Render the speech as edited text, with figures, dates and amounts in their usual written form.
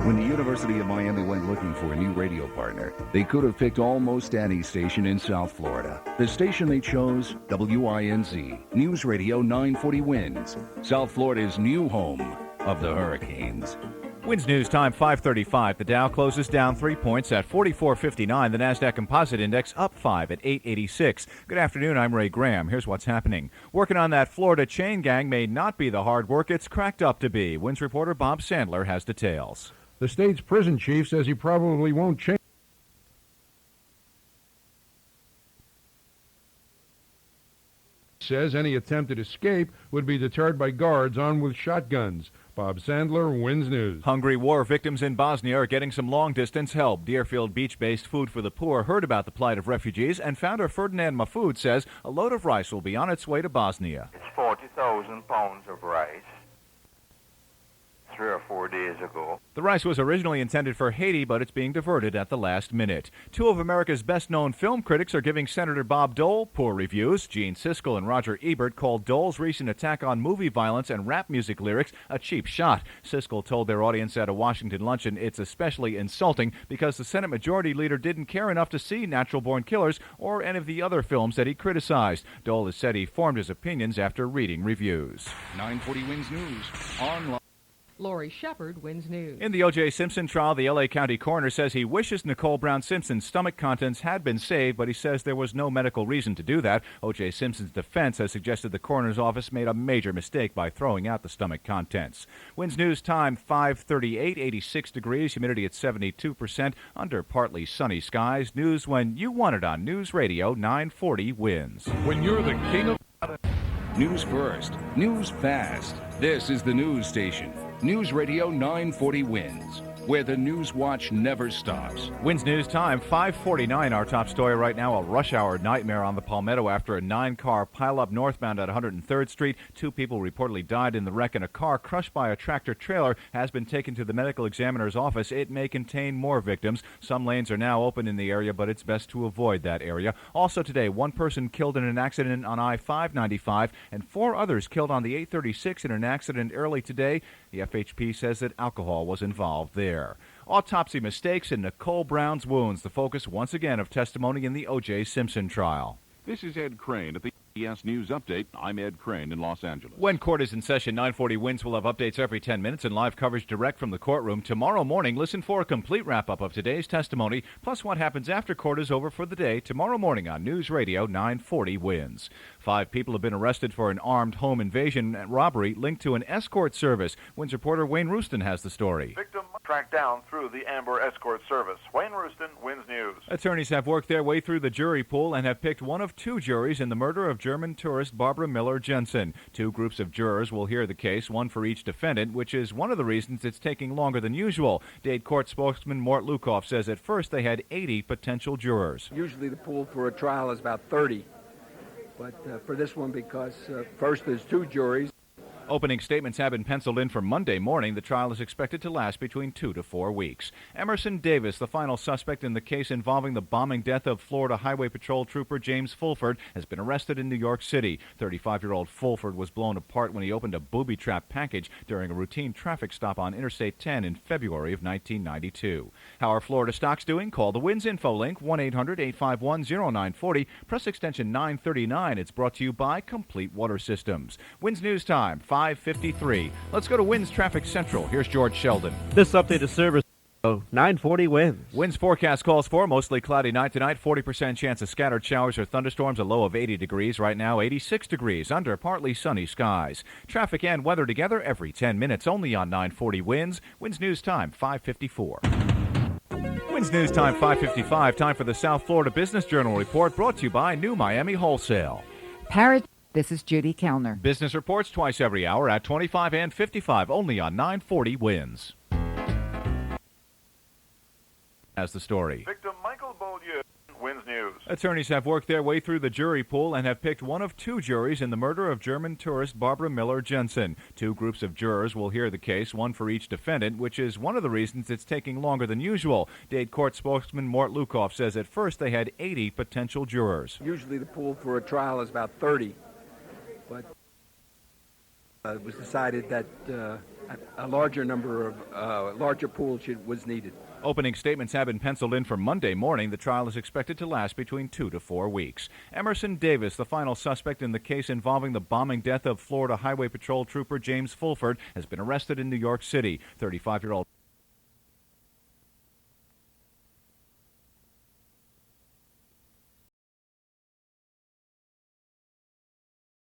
When the University of Miami went looking for a new radio partner, they could have picked almost any station in South Florida. The station they chose, WINZ, News Radio 940 WINZ, South Florida's new home of the Hurricanes. WINZ News Time 5:35. The Dow closes down 3 points at 44.59. The NASDAQ Composite Index up 5 at 886. Good afternoon, I'm Ray Graham. Here's what's happening. Working on that Florida chain gang may not be the hard work it's cracked up to be. WINZ reporter Bob Sandler has details. The state's prison chief says he probably won't change. Says any attempted escape would be deterred by guards armed with shotguns. Bob Sandler, WINZ News. Hungry war victims in Bosnia are getting some long-distance help. Deerfield Beach-based Food for the Poor heard about the plight of refugees, and founder Ferdinand Mahfoud says a load of rice will be on its way to Bosnia. It's 40,000 pounds of rice 3 or 4 days ago. The rice was originally intended for Haiti, but it's being diverted at the last minute. Two of America's best-known film critics are giving Senator Bob Dole poor reviews. Gene Siskel and Roger Ebert called Dole's recent attack on movie violence and rap music lyrics a cheap shot. Siskel told their audience at a Washington luncheon it's especially insulting because the Senate Majority Leader didn't care enough to see Natural Born Killers or any of the other films that he criticized. Dole has said he formed his opinions after reading reviews. 940 WINZ News, online. Lori Shepard, WINZ News. In the O.J. Simpson trial, the L.A. County coroner says he wishes Nicole Brown Simpson's stomach contents had been saved, but he says there was no medical reason to do that. O.J. Simpson's defense has suggested the coroner's office made a major mistake by throwing out the stomach contents. WINZ News Time 5:38, 86 degrees, humidity at 72%, under partly sunny skies. News when you want it on News Radio 940 WINZ. When you're the king of... News first, news fast. This is the news station. News Radio 940 WINZ, where the news watch never stops. WINZ News Time 5:49. Our top story right now, a rush hour nightmare on the Palmetto after a 9-car pileup northbound at 103rd Street. 2 people reportedly died in the wreck, and a car crushed by a tractor trailer has been taken to the medical examiner's office. It may contain more victims. Some lanes are now open in the area, but it's best to avoid that area. Also today, 1 person killed in an accident on I-595 and 4 others killed on the 836 in an accident early today. The FHP says that alcohol was involved there. Autopsy mistakes in Nicole Brown's wounds, the focus once again of testimony in the O.J. Simpson trial. This is Ed Crane at the CBS News Update. I'm Ed Crane in Los Angeles. When court is in session, 940 WINZ will have updates every 10 minutes and live coverage direct from the courtroom. Tomorrow morning, listen for a complete wrap-up of today's testimony, plus what happens after court is over for the day, tomorrow morning on News Radio 940 WINZ. 5 people have been arrested for an armed home invasion and robbery linked to an escort service. WINZ reporter Wayne Rooston has the story. Victim tracked down through the Amber Escort Service. Wayne Rooston, WINZ News. Attorneys have worked their way through the jury pool and have picked one of 2 juries in the murder of German tourist Barbara Miller Jensen. 2 groups of jurors will hear the case, one for each defendant, which is one of the reasons it's taking longer than usual. Dade Court spokesman Mort Lukoff says at first they had 80 potential jurors. Usually the pool for a trial is about 30, but for this one, because first there's 2 juries. Opening statements have been penciled in for Monday morning. The trial is expected to last between 2 to 4 weeks. Emerson Davis, the final suspect in the case involving the bombing death of Florida Highway Patrol Trooper James Fulford, has been arrested in New York City. 35-year-old Fulford was blown apart when he opened a booby-trap package during a routine traffic stop on Interstate 10 in February of 1992. How are Florida stocks doing? Call the WINZ Info link, 1-800-851-0940. Press extension 939. It's brought to you by Complete Water Systems. WINZ News Time, 5:53. Let's go to WINZ Traffic Central. Here's George Sheldon. This update is service 940 WINZ. WINZ forecast calls for mostly cloudy night tonight, 40% chance of scattered showers or thunderstorms, a low of 80 degrees. Right now, 86 degrees under partly sunny skies. Traffic and weather together every 10 minutes, only on 940 WINZ. WINZ News Time, 5:54. WINZ News Time, 5:55. Time for the South Florida Business Journal report, brought to you by New Miami Wholesale. This is Judy Kellner. Business reports twice every hour at 25 and 55, only on 940 WINZ. As the story. Victim Michael Beaulieu, WINZ News. Attorneys have worked their way through the jury pool and have picked one of 2 juries in the murder of German tourist Barbara Miller Jensen. 2 groups of jurors will hear the case, one for each defendant, which is one of the reasons it's taking longer than usual. Dade Court spokesman Mort Lukoff says at first they had 80 potential jurors. Usually the pool for a trial is about 30, but it was decided that a larger number of larger pool was needed. Opening statements have been penciled in for Monday morning. The trial is expected to last between 2 to 4 weeks. Emerson Davis, the final suspect in the case involving the bombing death of Florida Highway Patrol Trooper James Fulford, has been arrested in New York City. 35-year-old